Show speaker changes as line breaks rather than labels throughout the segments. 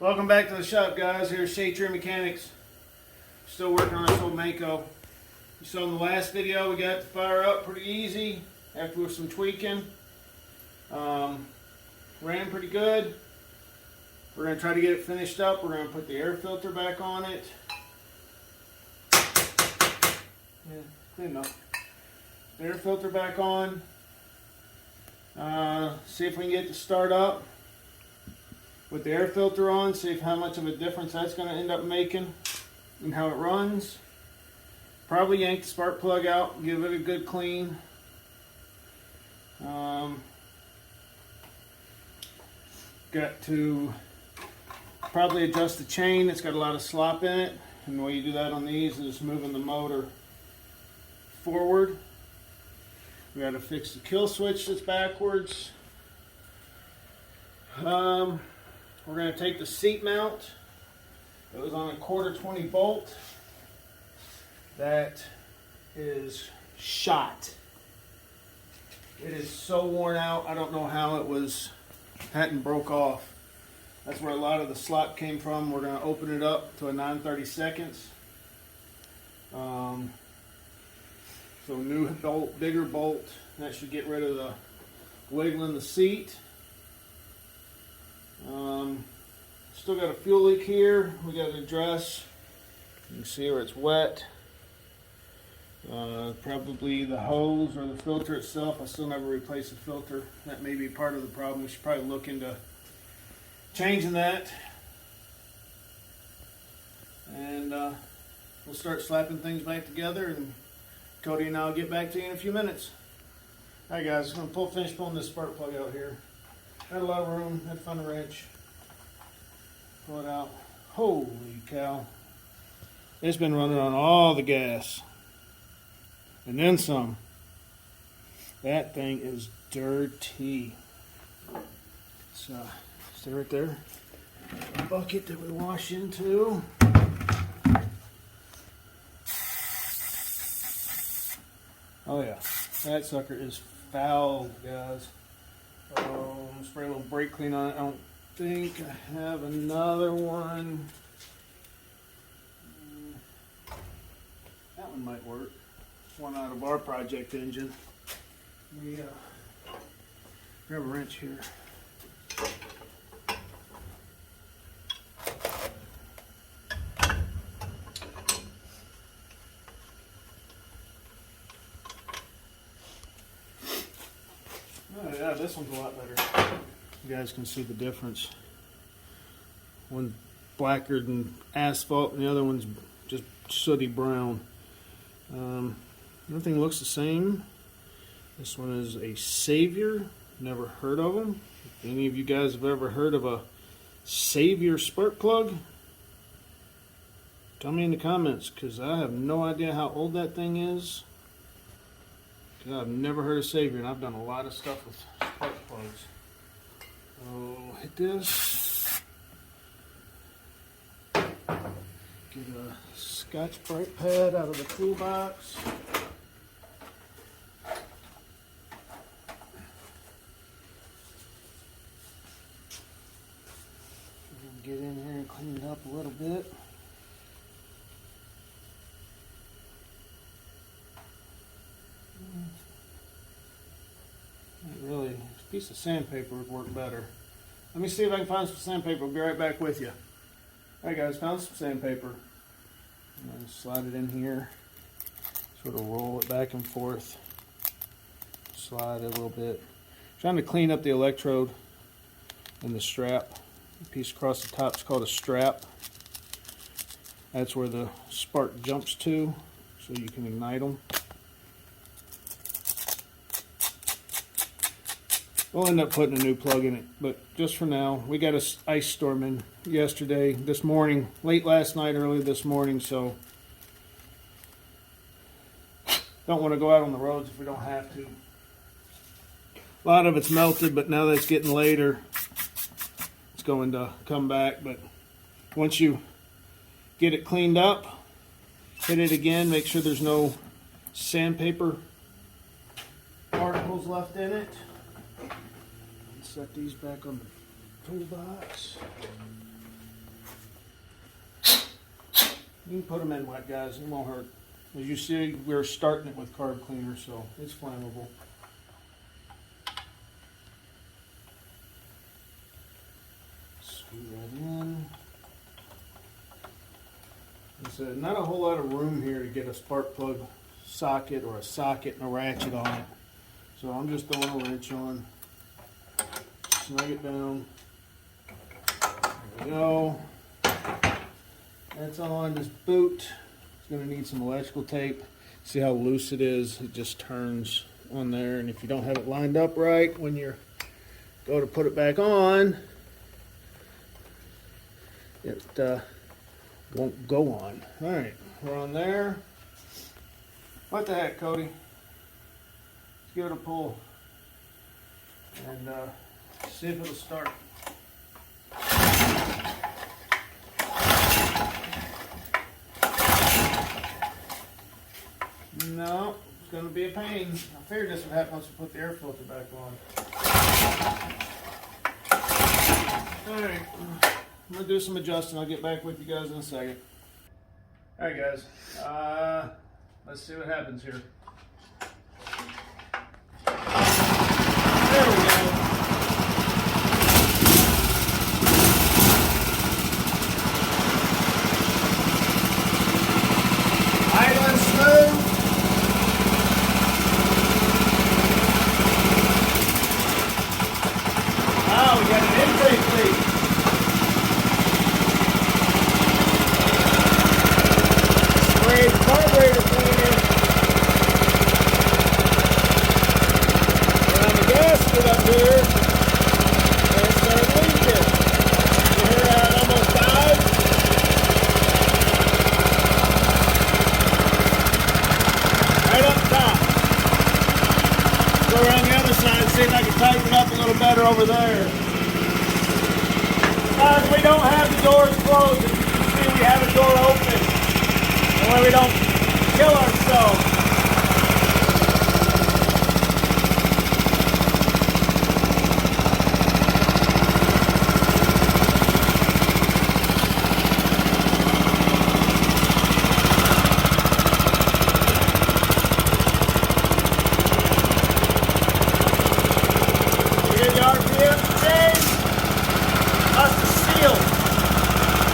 Welcome back to the shop, guys. Here's Shade Tree Mechanics. Still working on this old Manco. You saw in the last video we got the fire up pretty easy after some tweaking. Ran pretty good. We're going to try to get it finished up. We're going to put the air filter back on it. Yeah, clean enough. Air filter back on. See if we can get it to start up with the air filter on. See how much of a difference that's going to end up making and how it runs. Probably yank the spark plug out, give it a good clean. Got to probably adjust the chain. It's got a lot of slop in it, and the way you do that on these is moving the motor forward. We got to fix the kill switch that's backwards. We're going to take the seat mount. It was on a 1/4 bolt. That is shot. It is so worn out. I don't know how it hadn't broke off. That's where a lot of the slop came from. We're going to open it up to a 9/32. So new bolt, bigger bolt. That should get rid of the wiggling the seat. Still got a fuel leak here. We got to address. You can see where it's wet. Probably the hose or the filter itself. I still never replaced the filter. That may be part of the problem. We should probably look into changing that. And we'll start slapping things back together, and Cody and I will get back to you in a few minutes. Alright guys, I'm going to finish pulling this spark plug out here. Had a lot of room, had to find a wrench. Pull it out. Holy cow. It's been running on all the gas. And then some. That thing is dirty. So, stay right there. The bucket that we wash into. Oh yeah, that sucker is foul, guys. Spray a little brake clean on it. I don't think I have another one. That one might work. One out of our project engine. Let me grab a wrench here. Oh yeah, this one's a lot better. You guys can see the difference. One blacker than asphalt, and the other one's just sooty brown. Everything looks the same. This one is a Savior. Never heard of them. If any of you guys have ever heard of a Savior spark plug, tell me in the comments, because I have no idea how old that thing is. I've never heard of Savior, and I've done a lot of stuff with spark plugs. So hit this. Get a Scotch Brite pad out of the toolbox. Get in here and clean it up a little bit. Really, a piece of sandpaper would work better. Let me see if I can find some sandpaper. I'll be right back with you. Alright guys, found some sandpaper. I'm going to slide it in here. Sort of roll it back and forth. Slide it a little bit. Trying to clean up the electrode and the strap. The piece across the top is called a strap. That's where the spark jumps to, so you can ignite them. We'll end up putting a new plug in it, but just for now, we got an ice storm in yesterday, this morning, late last night, early this morning, so don't want to go out on the roads if we don't have to. A lot of it's melted, but now that it's getting later, it's going to come back. But once you get it cleaned up, hit it again, make sure there's no sandpaper particles left in it. Set these back on the toolbox. You can put them in wet, guys. It won't hurt. As you see, we're starting it with carb cleaner, so it's flammable. Screw that in. There's not a whole lot of room here to get a spark plug socket or a socket and a ratchet on it. So I'm just throwing a wrench on. Snug it down. There we go. That's on. This boot is going to need some electrical tape. See how loose it is? It just turns on there, and if you don't have it lined up right when you go to put it back on, it won't go on. All right, we're on there. What the heck, Cody? Let's give it a pull and see if it'll start. No, it's going to be a pain. I figured this would happen once we put the air filter back on. Alright, I'm going to do some adjusting. I'll get back with you guys in a second. Alright guys, let's see what happens here. There we go. Idling smooth. Oh, we got an intake leak. Sprayed carburetor cleaner. Around the gasket up here. And it started leaking. You hear how it almost died? Right up top. Go around the other side and see if I can tighten it up a little better over there. Guys, we don't have the doors closed. As you can see, we have a door open. That way we don't kill ourselves. You get the RPM change. Us to seal.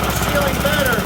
We're sealing better.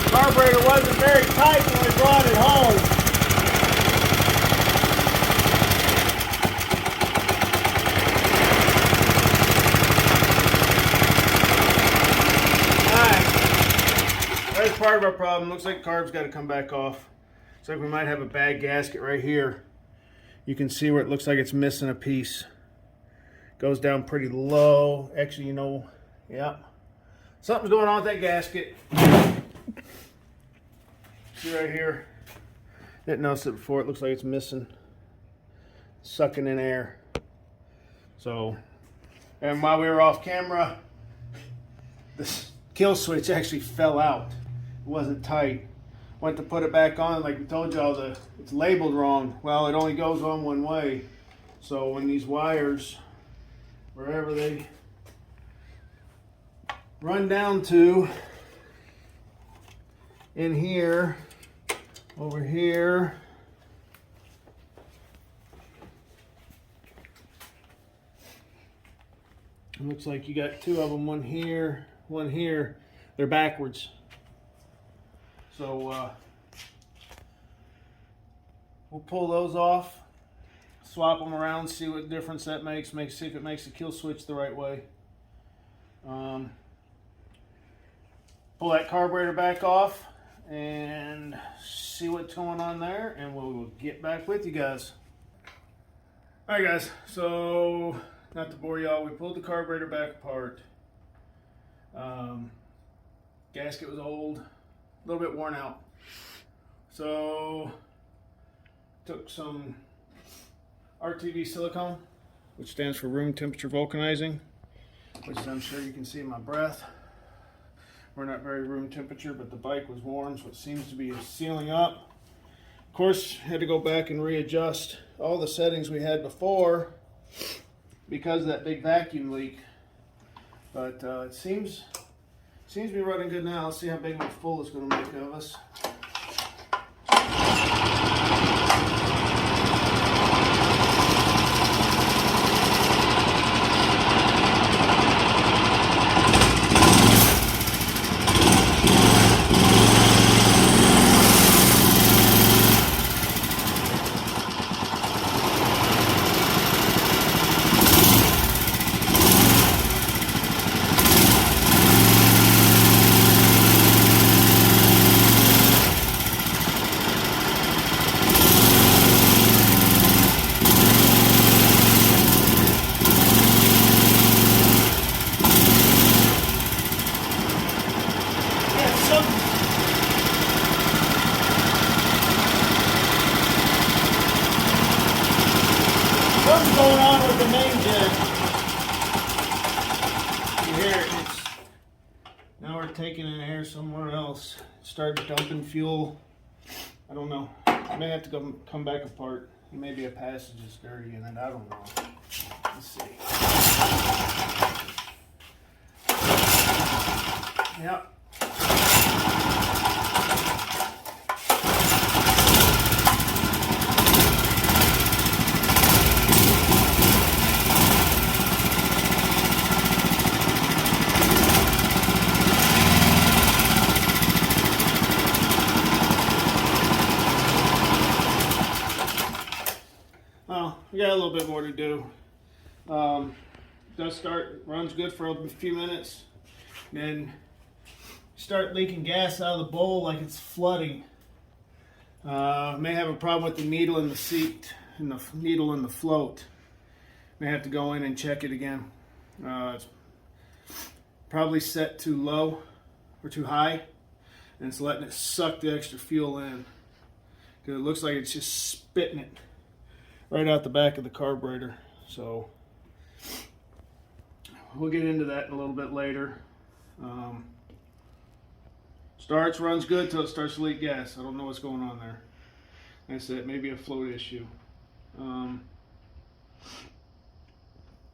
Carburetor wasn't very tight when we brought it home. Alright, there's part of our problem. Looks like carb's got to come back off. Looks like we might have a bad gasket right here. You can see where it looks like it's missing a piece. Goes down pretty low. Actually, you know, yeah. Something's going on with that gasket. See right here. Didn't notice it before. It looks like it's missing. Sucking in air. So, and while we were off camera, this kill switch actually fell out. It wasn't tight. went to put it back on, like we told y'all, it's labeled wrong. Well, it only goes on one way. So when these wires, wherever they run down to, in here, over here, it looks like you got two of them, one here, one here. They're backwards. So we'll pull those off, swap them around, see what difference that makes, see if it makes the kill switch the right way. Pull that carburetor back off and see what's going on there, and we'll get back with you guys. Alright guys, so not to bore y'all, we pulled the carburetor back apart. Gasket was old, a little bit worn out. So took some RTV silicone, which stands for room temperature vulcanizing, which I'm sure you can see in my breath. We're not very room temperature, but the bike was warm, so it seems to be sealing up. Of course, had to go back and readjust all the settings we had before because of that big vacuum leak. But it seems to be running good now. Let's see how big of a fool it's going to make of us. What's going on with the main jet? You hear it. Now we're taking in air somewhere else. It started dumping fuel. I don't know. I may have to come back apart. Maybe a passage is dirty in it. I don't know. Let's see. Yep. Well, we got a little bit more to do. Does start, runs good for a few minutes, then start leaking gas out of the bowl like it's flooding. May have a problem with the needle in the seat and the needle in the float. May have to go in and check it again. It's probably set too low or too high, and it's letting it suck the extra fuel in, because it looks like it's just spitting it right out the back of the carburetor. So we'll get into that in a little bit later. Starts, runs good till it starts to leak gas. I don't know what's going on there. Like I said, maybe a float issue.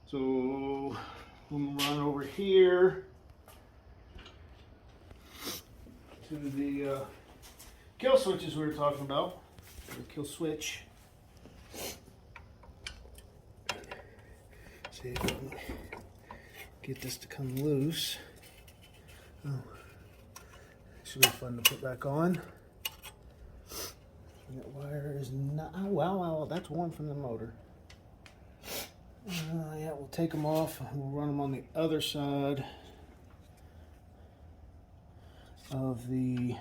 So we'll run over here to the kill switches we were talking about. The kill switch. See if I can get this to come loose. Oh, should be fun to put back on. That wire is not. Oh, wow, that's warm from the motor. Yeah, we'll take them off. We'll run them on the other side of the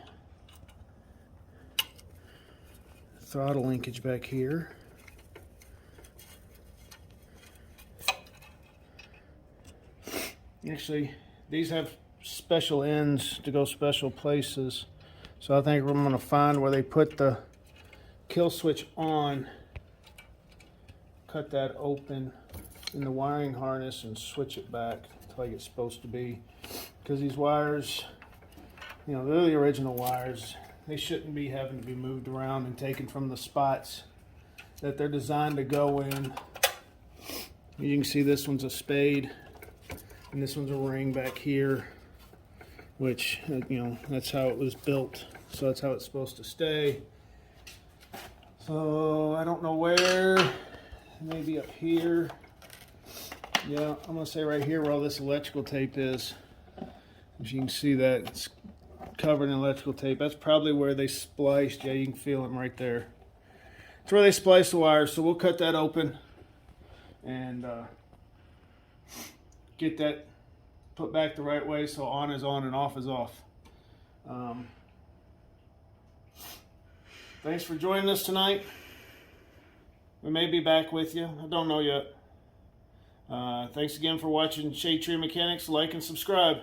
throttle linkage back here. Actually, these have special ends to go special places. So I think I'm going to find where they put the kill switch on, cut that open in the wiring harness and switch it back to like it's supposed to be. Because these wires, you know, they're the original wires. they shouldn't be having to be moved around and taken from the spots that they're designed to go in. You can see this one's a spade and this one's a ring back here, which, you know, that's how it was built, so that's how it's supposed to stay. So I don't know where, maybe up here. Yeah, I'm gonna say right here where all this electrical tape is. As you can see that it's covered in electrical tape. That's probably where they spliced. Yeah, you can feel them right there. It's where they spliced the wires. So we'll cut that open and get that put back the right way so on is on and off is off. Thanks for joining us tonight. We may be back with you. I don't know yet. Thanks again for watching Shade Tree Mechanics. Like and subscribe.